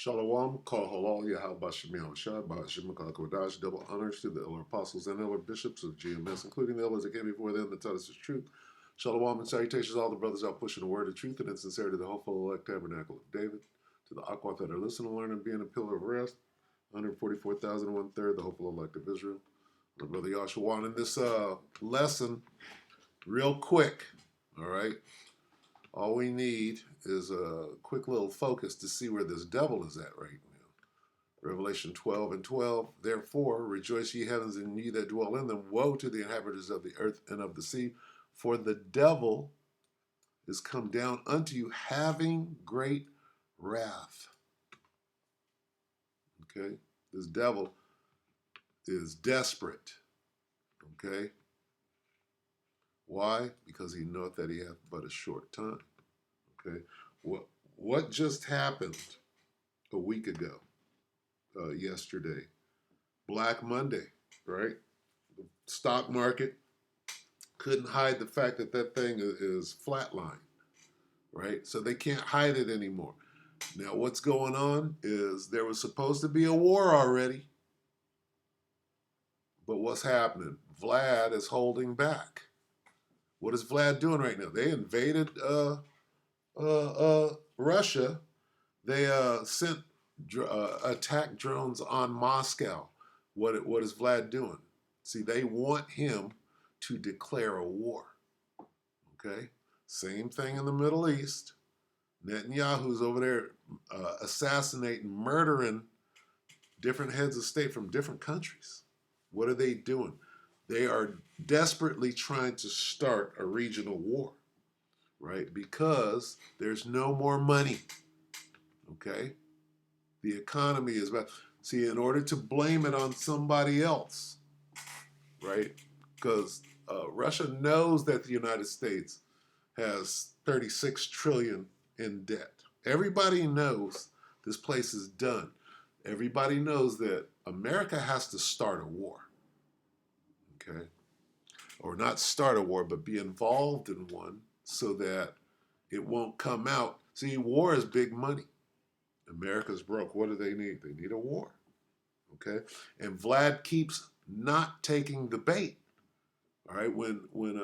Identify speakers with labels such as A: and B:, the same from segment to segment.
A: Shalom, call halal, Yahweh Shemiah Shah, Ba'ashim Kodash, double honors to the elder apostles and elder bishops of GMS, including the elders that came before them that taught us the truth. Shalom and salutations, all the brothers out pushing the word of truth and in sincerity, the hopeful elect tabernacle of David. To the Aquath that are listening, learning, being a pillar of rest, 144,000 1/3, the hopeful elect of Israel. My brother Yahshua in this lesson, real quick, all right? All we need is a quick little focus to see where this devil is at right now. Revelation 12:12. Therefore, rejoice ye heavens and ye that dwell in them. Woe to the inhabitants of the earth and of the sea, for the devil is come down unto you, having great wrath. Okay? This devil is desperate. Okay? Why? Because he knoweth that he hath but a short time. Okay? What just happened a week ago, yesterday? Black Monday, right? The stock market couldn't hide the fact that that thing is flatline, right? So they can't hide it anymore. Now, what's going on is there was supposed to be a war already, but what's happening? Vlad is holding back. What is Vlad doing right now? They invaded Russia. They sent attack drones on Moscow. What is Vlad doing? See, they want him to declare a war. Okay? Same thing in the Middle East. Netanyahu's over there assassinating, murdering different heads of state from different countries. What are they doing? They are desperately trying to start a regional war, right? Because there's no more money. Okay? The economy is bad. See, in order to blame it on somebody else, right? Because Russia knows that the United States has 36 trillion in debt. Everybody knows this place is done. Everybody knows that America has to start a war. Okay? Or not start a war, but be involved in one so that it won't come out. See, war is big money. America's broke. What do they need? They need a war. Okay? And Vlad keeps not taking the bait. All right? When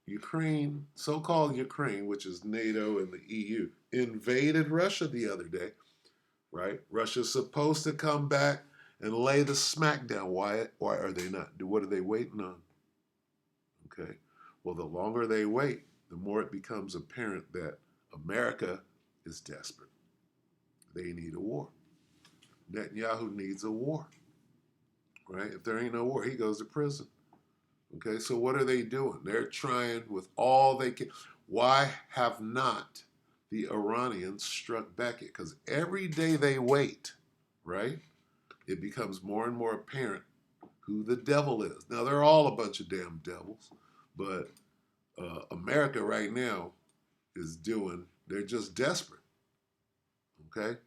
A: Ukraine, so-called Ukraine, which is NATO and the EU, invaded Russia the other day, right? Russia's supposed to come back and lay the smackdown. Why are they not? What are they waiting on? Okay. Well, the longer they wait, the more it becomes apparent that America is desperate. They need a war. Netanyahu needs a war, right? If there ain't no war, he goes to prison. Okay, so what are they doing? They're trying with all they can. Why have not the Iranians struck back yet? Because every day they wait, right, it becomes more and more apparent who the devil is. Now, they're all a bunch of damn devils, but America right now is they're just desperate, okay?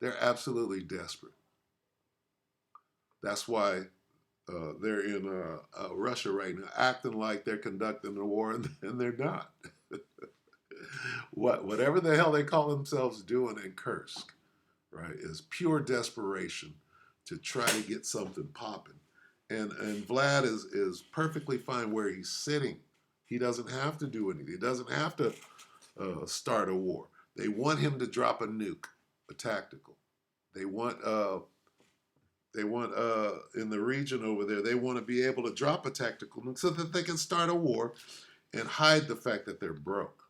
A: They're absolutely desperate. That's why they're in Russia right now, acting like they're conducting a war, and they're not. Whatever the hell they call themselves doing in Kursk, right, is pure desperation to try to get something popping. And Vlad is perfectly fine where he's sitting. He doesn't have to do anything. He doesn't have to start a war. They want him to drop a nuke, a tactical. They want in the region over there, they want to be able to drop a tactical nuke so that they can start a war and hide the fact that they're broke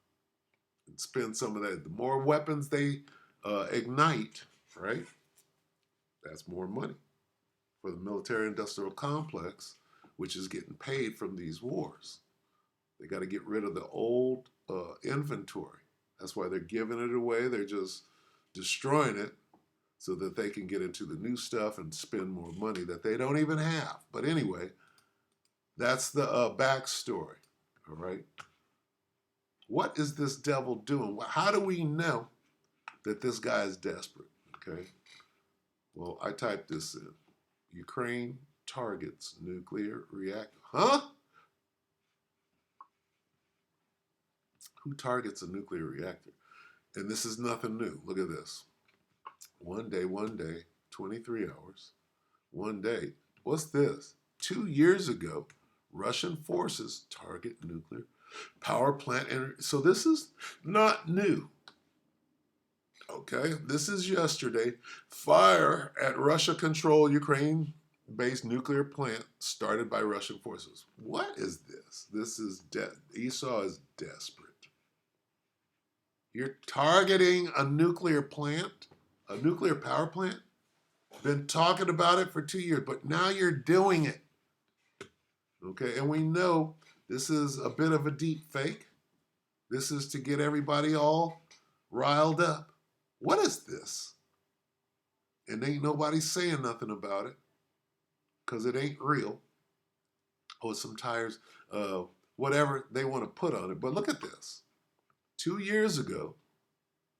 A: and spend some of that. The more weapons they ignite, right, that's more money for the military-industrial complex, which is getting paid from these wars. They got to get rid of the old inventory. That's why they're giving it away. They're just destroying it so that they can get into the new stuff and spend more money that they don't even have. But anyway, that's the backstory, all right? What is this devil doing? How do we know that this guy is desperate, okay? Well, I typed this in. Ukraine targets nuclear reactor. Huh? Who targets a nuclear reactor? And this is nothing new. Look at this. one day, 23 hours, one day. What's this? 2 years ago, Russian forces target nuclear power plant. So this is not new. Okay, this is yesterday. Fire at Russia-controlled Ukraine-based nuclear plant started by Russian forces. What is this? This is Esau is desperate. You're targeting a nuclear plant, a nuclear power plant. Been talking about it for 2 years, but now you're doing it. Okay, and we know this is a bit of a deep fake. This is to get everybody all riled up. What is this? And ain't nobody saying nothing about it because it ain't real. Oh, some tires, whatever they want to put on it. But look at this. 2 years ago,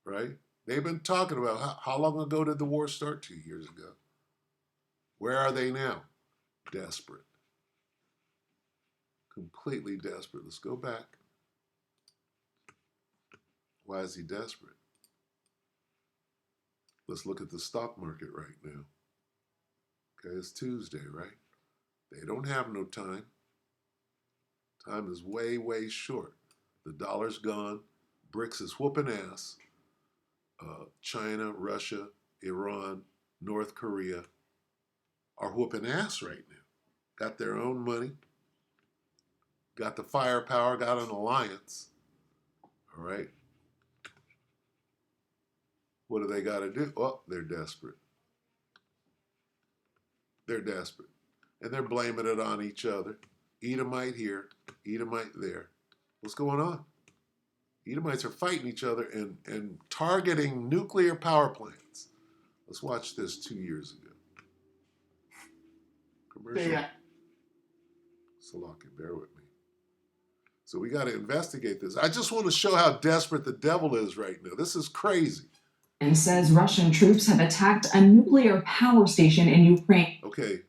A: right? They've been talking about how long ago did the war start? 2 years ago. Where are they now? Desperate. Completely desperate. Let's go back. Why is he desperate? Let's look at the stock market right now. Okay, it's Tuesday, right? They don't have no time. Time is way, way short. The dollar's gone. BRICS is whooping ass. China, Russia, Iran, North Korea are whooping ass right now. Got their own money. Got the firepower. Got an alliance. All right. What do they got to do? Oh, they're desperate. They're desperate. And they're blaming it on each other. Edomite here, Edomite there. What's going on? Edomites are fighting each other and targeting nuclear power plants. Let's watch this 2 years ago. Commercial. Yeah. Salaki, bear with me. So we got to investigate this. I just want to show how desperate the devil is right now. This is crazy.
B: And says Russian troops have attacked a nuclear power station in Ukraine.
A: Okay,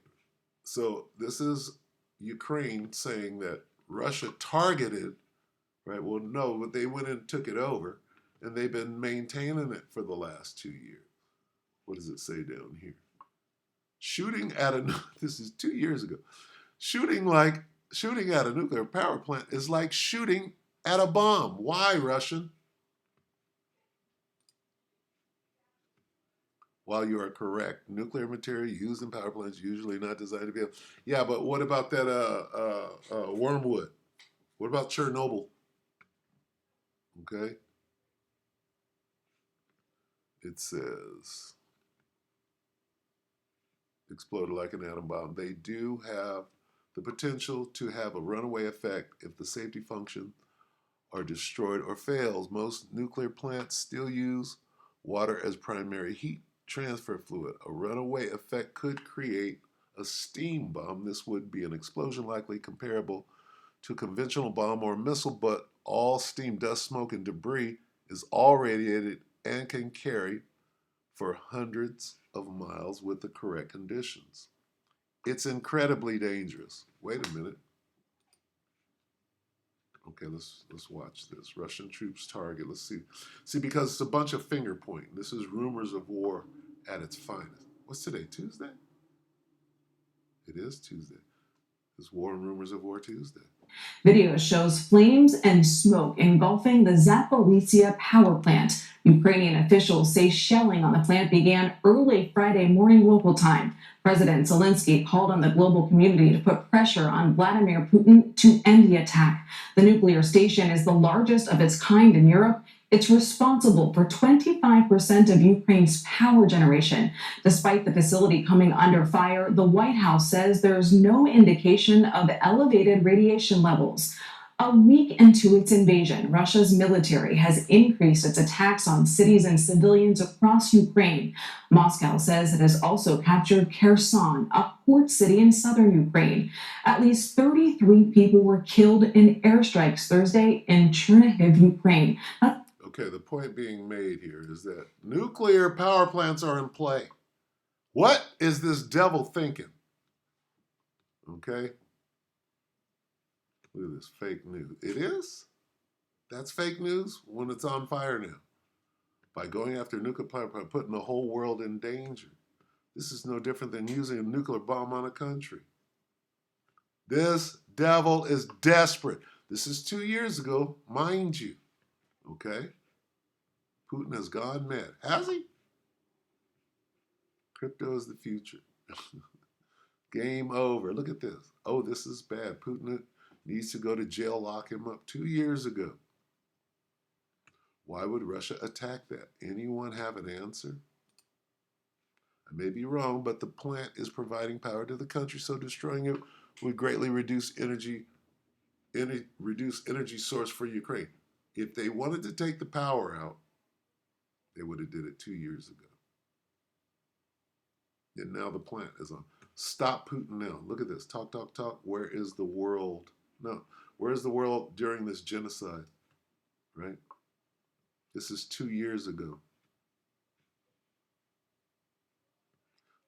A: so this is Ukraine saying that Russia targeted, right? Well, no, but they went and took it over, and they've been maintaining it for the last 2 years. What does it say down here? Shooting at a, this is 2 years ago, shooting at a nuclear power plant is like shooting at a bomb. Why, Russian? While you are correct, nuclear material used in power plants usually not designed to be. Yeah, but what about that wormwood? What about Chernobyl? Okay. It says exploded like an atom bomb. They do have the potential to have a runaway effect if the safety functions are destroyed or fails. Most nuclear plants still use water as primary heat transfer fluid. A runaway effect could create a steam bomb. This would be an explosion likely comparable to a conventional bomb or missile, but all steam, dust, smoke, and debris is all radiated and can carry for hundreds of miles with the correct conditions. It's incredibly dangerous. Wait a minute. Okay, let's watch this. Russian troops target. Let's see. See, because it's a bunch of finger pointing. This is rumors of war at its finest. What's today? Tuesday? It is Tuesday. It's War and Rumors of War Tuesday.
B: Video shows flames and smoke engulfing the Zaporizhzhia power plant. Ukrainian officials say shelling on the plant began early Friday morning local time. President Zelensky called on the global community to put pressure on Vladimir Putin to end the attack. The nuclear station is the largest of its kind in Europe. It's responsible for 25% of Ukraine's power generation. Despite the facility coming under fire, the White House says there's no indication of elevated radiation levels. A week into its invasion, Russia's military has increased its attacks on cities and civilians across Ukraine. Moscow says it has also captured Kherson, a port city in southern Ukraine. At least 33 people were killed in airstrikes Thursday in Chernihiv, Ukraine.
A: Okay, the point being made here is that nuclear power plants are in play. What is this devil thinking? Okay? Look at this fake news. It is? That's fake news when it's on fire now. by going after a nuclear power plant, putting the whole world in danger. This is no different than using a nuclear bomb on a country. This devil is desperate. This is 2 years ago, mind you. Okay? Putin has gone mad. Has he? Crypto is the future. Game over. Look at this. Oh, this is bad. Putin needs to go to jail, lock him up 2 years ago. Why would Russia attack that? Anyone have an answer? I may be wrong, but the plant is providing power to the country, so destroying it would greatly reduce energy source for Ukraine. If they wanted to take the power out, they would have did it 2 years ago. And now the plant is on. Stop Putin now. Look at this. Talk, talk, talk. Where is the world? No. Where is the world during this genocide? Right? This is 2 years ago.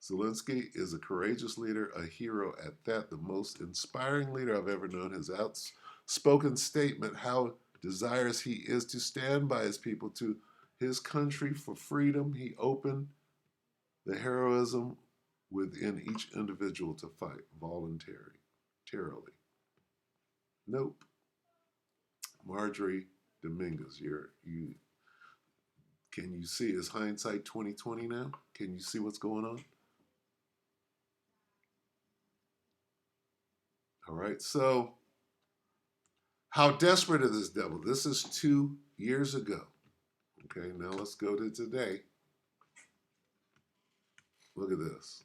A: Zelensky is a courageous leader, a hero at that, the most inspiring leader I've ever known. His outspoken statement, how desirous he is to stand by his people, to his country for freedom. He opened the heroism within each individual to fight voluntarily. Nope. Marjorie Dominguez, can you see? Is hindsight 2020 now? Can you see what's going on? All right, so how desperate is this devil? This is 2 years ago. Okay, now let's go to today. Look at this.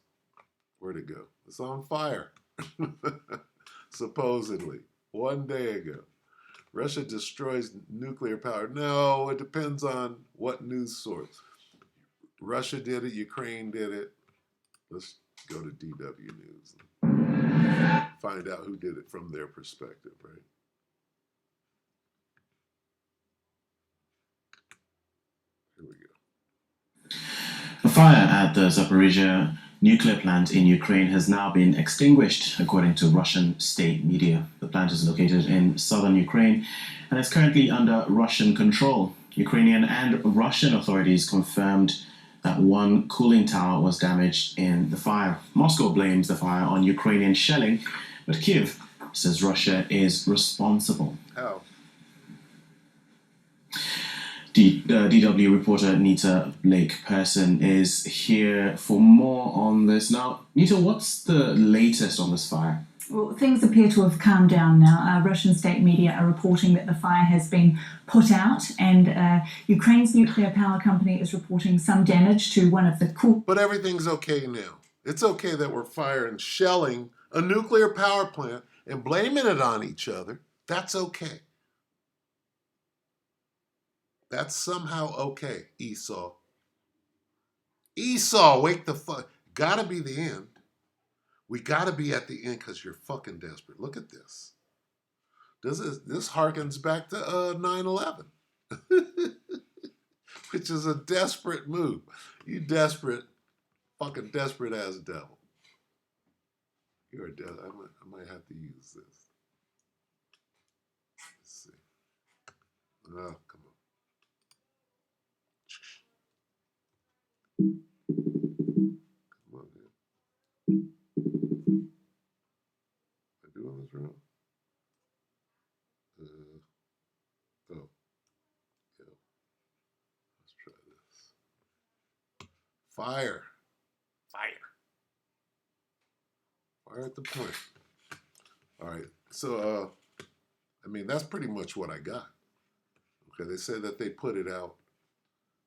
A: Where'd it go? It's on fire. Supposedly, 1 day ago. Russia destroys nuclear power. No, it depends on what news source. Russia did it, Ukraine did it. Let's go to DW News and find out who did it from their perspective, right? Here we go.
C: The fire at the Zaporizhia nuclear plant in Ukraine has now been extinguished, according to Russian state media. The plant is located in southern Ukraine and is currently under Russian control. Ukrainian and Russian authorities confirmed that one cooling tower was damaged in the fire. Moscow blames the fire on Ukrainian shelling, but Kyiv says Russia is responsible.
A: How?
C: DW reporter Nita Blake-Person is here for more on this. Now, Nita, what's the latest on this fire?
D: Well, things appear to have calmed down now. Russian state media are reporting that the fire has been put out, and Ukraine's nuclear power company is reporting some damage to one of the
A: But everything's okay now. It's okay that we're firing, shelling a nuclear power plant and blaming it on each other. That's okay. That's somehow okay, Esau. Esau, wake the fuck. Gotta be the end. We gotta be at the end because you're fucking desperate. Look at this. This harkens back to 9/11, which is a desperate move. You desperate, fucking desperate ass devil. You're a devil. I might have to use this. Let's see. Oh, come on. Come on, man. Am I doing this wrong? Oh, yeah. Let's try this. Fire. Fire at the point. All right. So, I mean, that's pretty much what I got. Okay. They said that they put it out.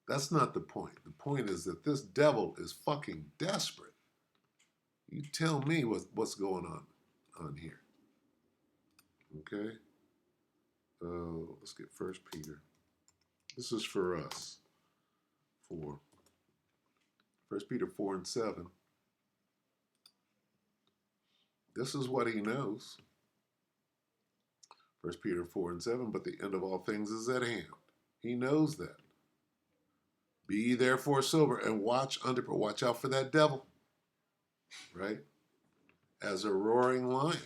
A: That's not the point. The point is that this devil is fucking desperate. You tell me what's going on here. Okay. Let's get 1 Peter. This is for us. 1 Peter 4 and 7. This is what he knows. 1 Peter 4 and 7, but the end of all things is at hand. He knows that. Be ye therefore sober and watch out for that devil. Right? As a roaring lion.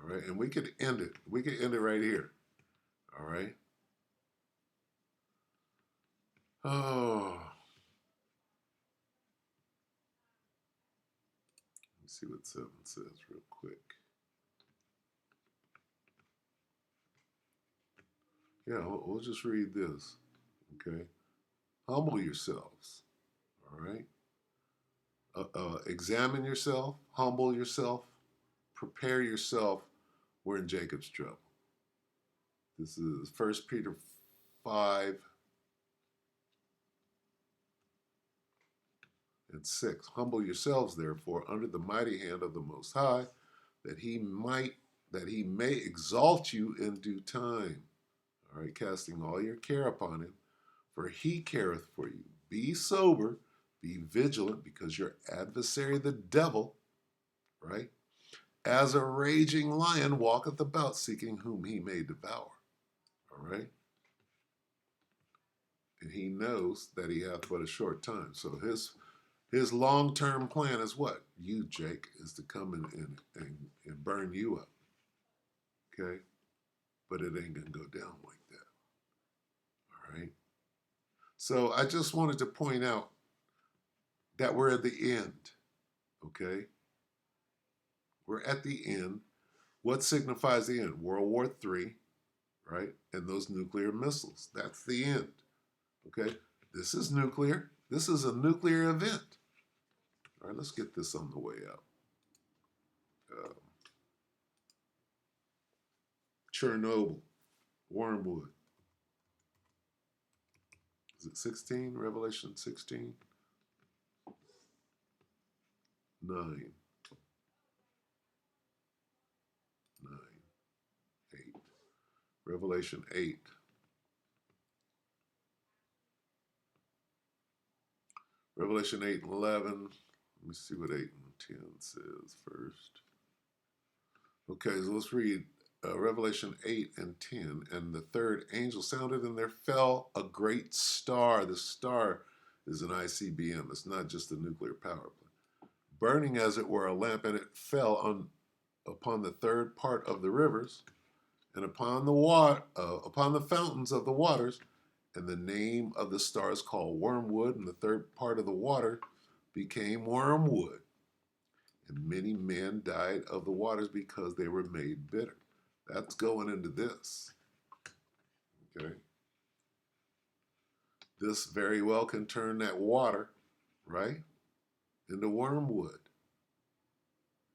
A: All right, and we could end it. We could end it right here. All right. Oh, let me see what 7 says real quick. Yeah, we'll just read this. Okay. Humble yourselves. All right. Examine yourself, humble yourself, prepare yourself. We're in Jacob's trouble. This is 1 Peter 5 and 6. Humble yourselves, therefore, under the mighty hand of the Most High, that he may exalt you in due time. All right, casting all your care upon him, for he careth for you. Be sober, be vigilant, because your adversary, the devil, right, as a raging lion walketh about, seeking whom he may devour. All right? And he knows that he hath but a short time. So his long-term plan is what? You, Jake, is to come and burn you up. Okay? But it ain't going to go down like that. All right? So I just wanted to point out that we're at the end. Okay? We're at the end. What signifies the end? World War III, right? And those nuclear missiles. That's the end. Okay? This is nuclear. This is a nuclear event. All right, let's get this on the way out. Chernobyl, Wormwood. Is it 16? Revelation 16? 9. 9. 8. Revelation 8. Revelation 8 and 11. Let me see what 8 and 10 says first. Okay, so let's read Revelation 8 and 10. And the third angel sounded, and there fell a great star. The star is an ICBM. It's not just a nuclear power plant. Burning as it were a lamp, and it fell upon the third part of the rivers, and upon upon the fountains of the waters. And the name of the star is called Wormwood, and the third part of the water became wormwood. And many men died of the waters because they were made bitter. That's going into this. Okay. This very well can turn that water, right, into wormwood.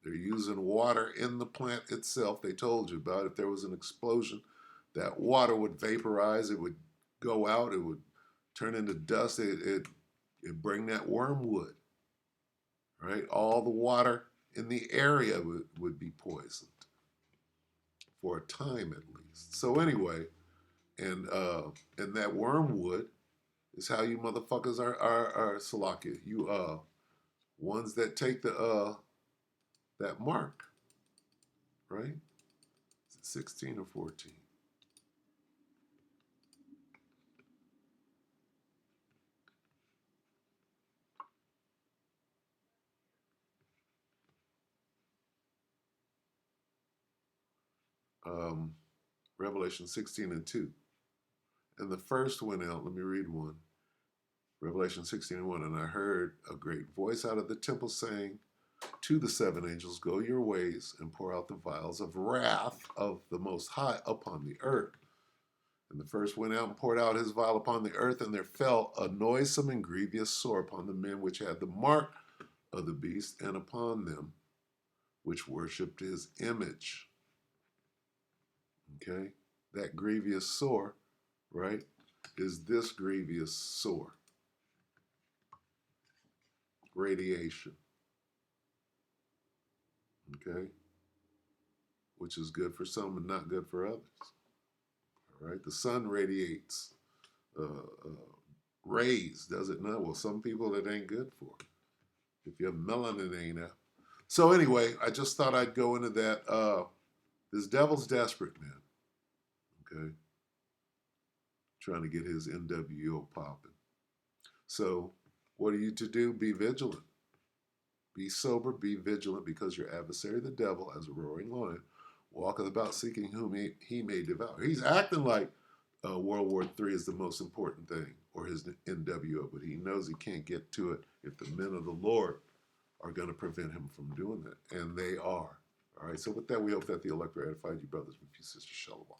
A: They're using water in the plant itself. They told you about if there was an explosion, that water would vaporize, it would go out, it would turn into dust, it'd bring that wormwood, right? All the water in the area would be poisoned for a time at least. So anyway, and that wormwood is how you motherfuckers are Salakia. You ones that take the that mark, right? Is it 16 or 14? Revelation 16 and 2. And the first went out, let me read one. Revelation 16 and 1. And I heard a great voice out of the temple saying to the 7 angels, go your ways and pour out the vials of wrath of the Most High upon the earth. And the first went out and poured out his vial upon the earth, and there fell a noisome and grievous sore upon the men which had the mark of the beast, and upon them which worshipped his image. Okay? That grievous sore, right, is this grievous sore. Radiation. Okay? Which is good for some and not good for others. All right? The sun radiates rays, does it not? Well, some people it ain't good for. If your melanin ain't up. So anyway, I just thought I'd go into that. This devil's desperate, man. Okay? Trying to get his NWO popping. So what are you to do? Be vigilant. Be sober, be vigilant, because your adversary, the devil, as a roaring lion, walketh about seeking whom he may devour. He's acting like World War III is the most important thing, or his NWO, but he knows he can't get to it if the men of the Lord are going to prevent him from doing it, and they are. All right, so with that, we hope that the electorate edified you, brothers, with you, Sister Shalom.